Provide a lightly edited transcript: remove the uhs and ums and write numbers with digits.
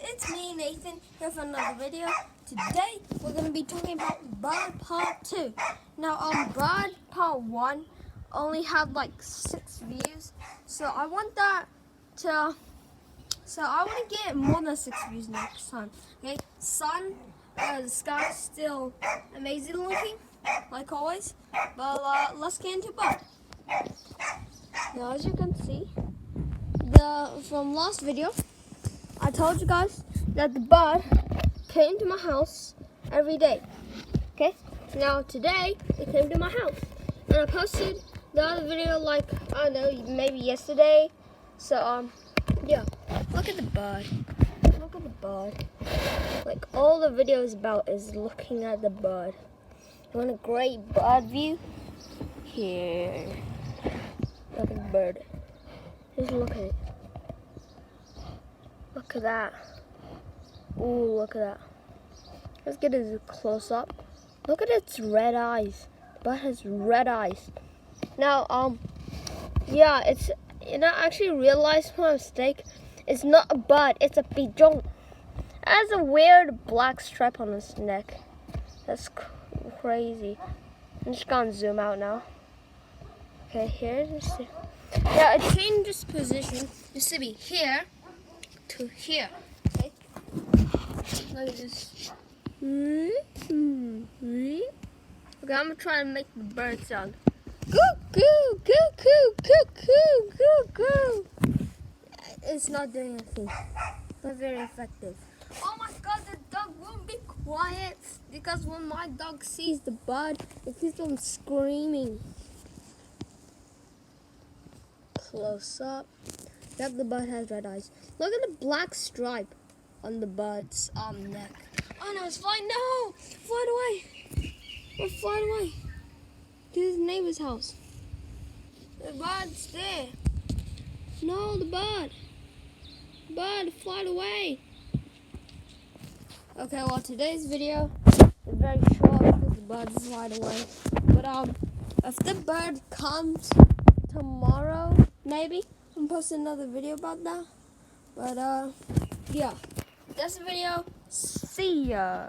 it's me, Nathan, here for another video. Today, we're going to be talking about Bird Part 2. Now, Bird Part 1 only had like 6 views, so I want to get more than 6 views next time. Okay, the sky's still amazing looking, like always, but let's get into Bird. Now, as you can see, from last video, I told you guys that the bird came to my house every day. Okay? Now today it came to my house. And I posted the other video like, I don't know, maybe yesterday. So yeah. Look at the bird. Look at the bird. Like all the video is about is looking at the bird. You want a great bird view? Here. Look at the bird. Just look at it. Look at that. Ooh, look at that. Let's get a close up. Look at its red eyes. The bird has red eyes. Now, yeah, I actually realized my mistake. It's not a bird, it's a pigeon. It has a weird black stripe on its neck. That's crazy. I'm just gonna zoom out now. Okay, here's yeah, it changed its position. It used to be here to here. Okay. Look at this. Okay, I'm gonna try and make the bird sound. Goo goo goo goo goo goo goo goo. It's not doing anything. Not very effective. Oh my god, the dog won't be quiet because when my dog sees the bird, it keeps on screaming. Close up. Yep, the bird has red eyes. Look at the black stripe on the bird's neck. Oh no, it's flying! No! Fly away! We're flying away to his neighbor's house. The bird's there. No, the bird. The bird flied away. Okay, well today's video is very short because the bird flied away. But if the bird comes tomorrow, maybe I'm posting another video about that. But yeah, that's the video. See ya.